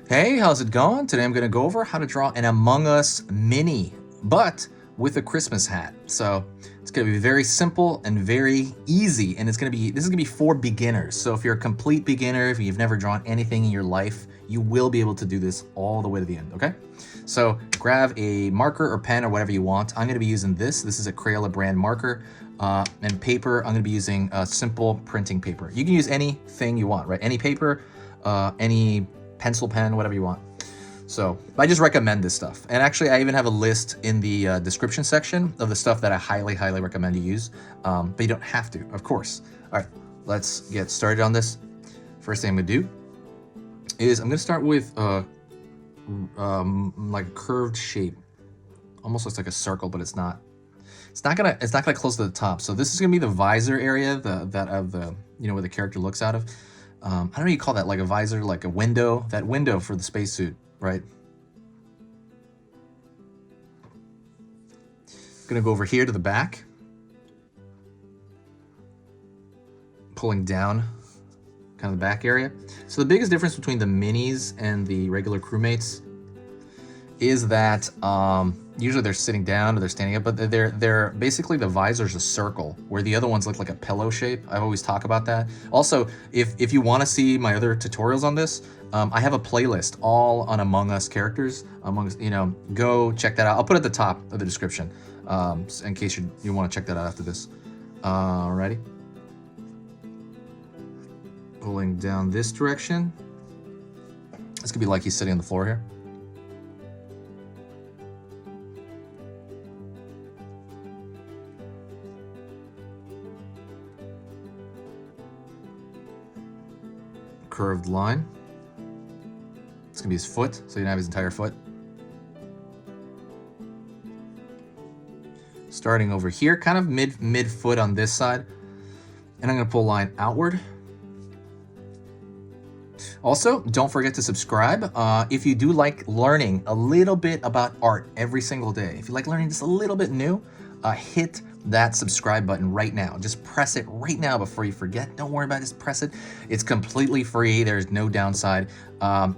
Hey, how's it going? Today I'm going to go over how to draw an Among Us Mini, but with a Christmas hat. So it's going to be very simple and very easy, and this is going to be for beginners. So if you're a complete beginner, if you've never drawn anything in your life, you will be able to do this all the way to the end, okay? So grab a marker or pen or whatever you want. I'm going to be using this. This is a Crayola brand marker. And paper, I'm going to be using simple printing paper. You can use anything you want, right? Any paper, any pencil pen, whatever you want. So I just recommend this stuff. And actually, I even have a list in the description section of the stuff that I highly, highly recommend you use. But you don't have to, of course. All right, let's get started on this. First thing I'm gonna do is I'm gonna start with like a curved shape. Almost looks like a circle, but it's not. It's not gonna close to the top. So this is gonna be the visor area, where the character looks out of. I don't know what you call that, like a visor, like a window, that window for the spacesuit, right? Gonna go over here to the back, pulling down kind of the back area. So the biggest difference between the minis and the regular crewmates is that usually they're sitting down or they're standing up, but they're basically, the visor's a circle where the other ones look like a pillow shape. I always talk about that. Also, if you want to see my other tutorials on this, I have a playlist all on Among Us characters. Go check that out. I'll put it at the top of the description in case you want to check that out after this. Alrighty. Pulling down this direction. It's gonna be like he's sitting on the floor here. Curved line. It's gonna be his foot, so you don't have his entire foot. Starting over here, kind of mid foot on this side, and I'm gonna pull a line outward. Also, don't forget to subscribe. If you do like learning a little bit about art every single day, if you like learning just a little bit new, hit that subscribe button right now. Just press it right now before you forget. Don't worry about it, just press it. It's completely free, there's no downside.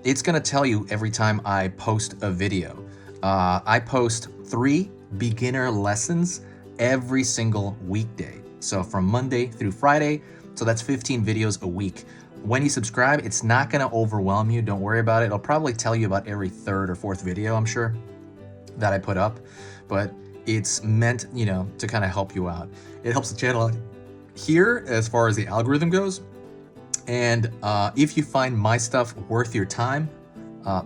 It's gonna tell you every time I post a video. I post 3 beginner lessons every single weekday. So from Monday through Friday, so that's 15 videos a week. When you subscribe, it's not gonna overwhelm you, don't worry about it. It'll probably tell you about every 3rd or 4th video, I'm sure, that I put up. But it's meant, to kind of help you out. It helps the channel out here as far as the algorithm goes. And if you find my stuff worth your time,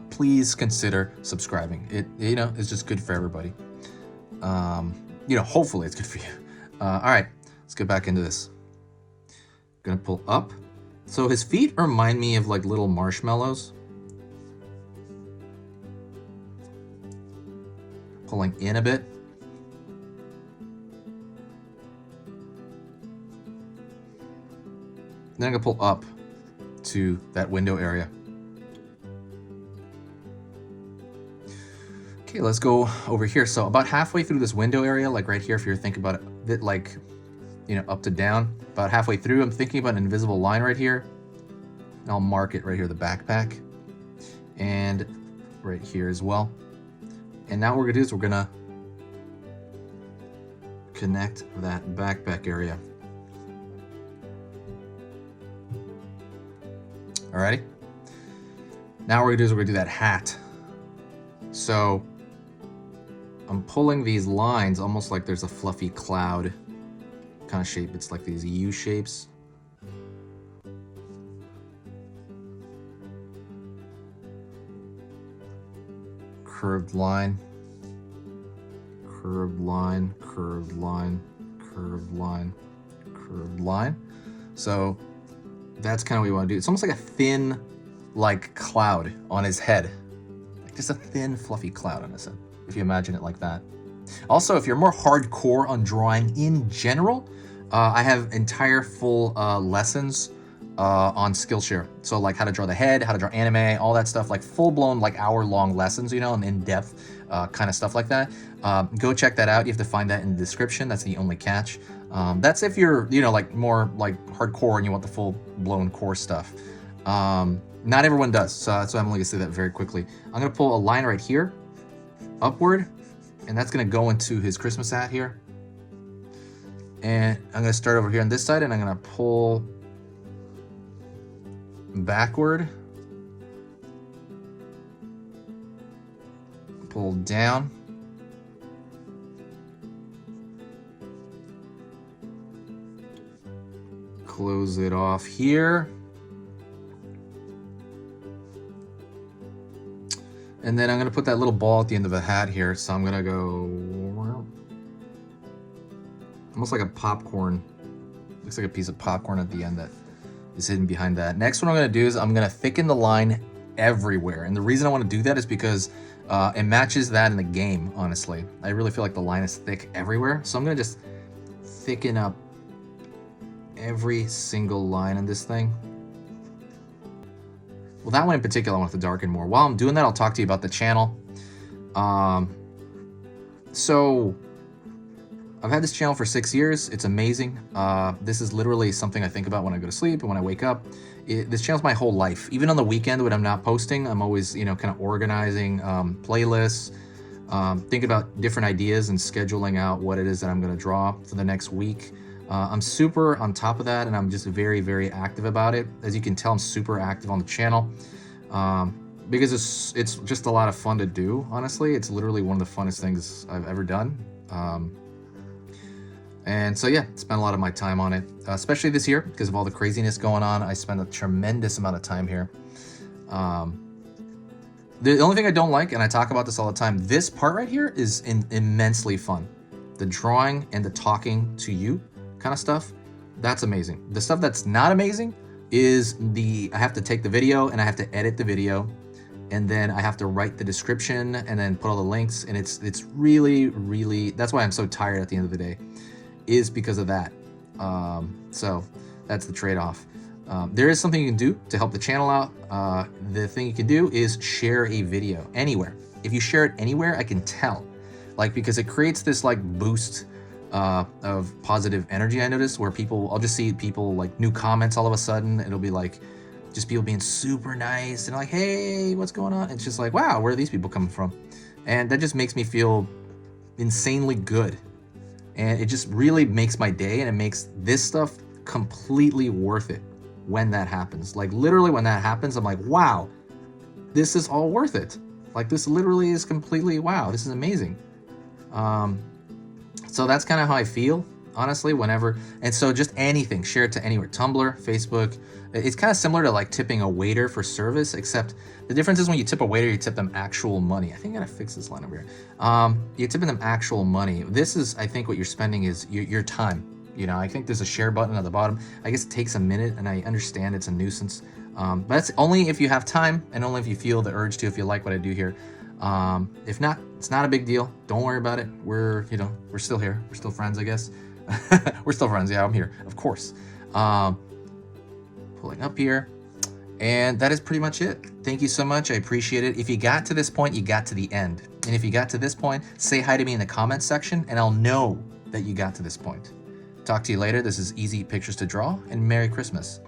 please consider subscribing. It's just good for everybody. Hopefully it's good for you. All right, let's get back into this. Gonna pull up. So his feet remind me of like little marshmallows. Pulling in a bit. Then I'm gonna pull up to that window area. Okay, let's go over here. So about halfway through this window area, like right here, if you're thinking about it, like, up to down, about halfway through, I'm thinking about an invisible line right here. And I'll mark it right here, the backpack, and right here as well. And now what we're gonna do is we're gonna connect that backpack area. Alrighty. Now what we're gonna do is we're gonna do that hat. So I'm pulling these lines almost like there's a fluffy cloud kind of shape. It's like these U shapes. Curved line, curved line, curved line, curved line, curved line. So that's kind of what you want to do. It's almost like a thin, like, cloud on his head. Like just a thin, fluffy cloud on his head, if you imagine it like that. Also, if you're more hardcore on drawing in general, I have entire full lessons on Skillshare. So like how to draw the head, how to draw anime, all that stuff, like full-blown, like hour-long lessons, and in-depth kind of stuff like that. Go check that out. You have to find that in the description. That's the only catch. That's if you're, like more like hardcore and you want the full-blown core stuff. Not everyone does, so that's why I'm only gonna say that very quickly. I'm gonna pull a line right here, upward, and that's gonna go into his Christmas hat here. And I'm gonna start over here on this side, and I'm gonna pull backward, pull down, close it off here. And then I'm gonna put that little ball at the end of the hat here. So I'm gonna go almost like a popcorn. Looks like a piece of popcorn at the end that is hidden behind that. Next, what I'm gonna do is I'm gonna thicken the line everywhere. And the reason I wanna do that is because it matches that in the game, honestly. I really feel like the line is thick everywhere. So I'm gonna just thicken up every single line in this thing. Well, that one in particular I want to darken more. While I'm doing that, I'll talk to you about the channel. So I've had this channel for 6 years. It's amazing. This is literally something I think about when I go to sleep and when I wake up. This channel's my whole life. Even on the weekend when I'm not posting, I'm always, kind of organizing playlists, thinking about different ideas and scheduling out what it is that I'm going to draw for the next week. I'm super on top of that, and I'm just very, very active about it. As you can tell, I'm super active on the channel because it's just a lot of fun to do, honestly. It's literally one of the funnest things I've ever done. And so, yeah, spent a lot of my time on it, especially this year because of all the craziness going on. I spent a tremendous amount of time here. The only thing I don't like, and I talk about this all the time, this part right here is immensely fun. The drawing and the talking to you kind of stuff, that's amazing. The stuff that's not amazing is I have to take the video and I have to edit the video, and then I have to write the description and then put all the links, and it's really, really, that's why I'm so tired at the end of the day, is because of that. So that's the trade-off. There is something you can do to help the channel out. The thing you can do is share a video anywhere. If you share it anywhere, I can tell, because it creates this boost of positive energy. I noticed where I'll just see people new comments all of a sudden. It'll be just people being super nice and hey, what's going on? It's just wow, where are these people coming from? And that just makes me feel insanely good. And it just really makes my day, and it makes this stuff completely worth it when that happens. Literally when that happens, I'm wow, this is all worth it. This literally is completely, wow, this is amazing. So that's kind of how I feel, honestly, whenever. And so just anything, share it to anywhere. Tumblr, Facebook. It's kind of similar to tipping a waiter for service, except the difference is when you tip a waiter, you tip them actual money. I think I gotta fix this line over here. You're tipping them actual money. This is, I think what you're spending is your time. I think there's a share button at the bottom. I guess it takes a minute, and I understand it's a nuisance. But that's only if you have time, and only if you feel the urge to, if you like what I do here. If not, it's not a big deal. Don't worry about it. We're still here. We're still friends, I guess. We're still friends. Yeah, I'm here, of course. Pulling up here. And that is pretty much it. Thank you so much. I appreciate it. If you got to this point, you got to the end. And if you got to this point, say hi to me in the comments section, and I'll know that you got to this point. Talk to you later. This is Easy Pictures to Draw, and Merry Christmas.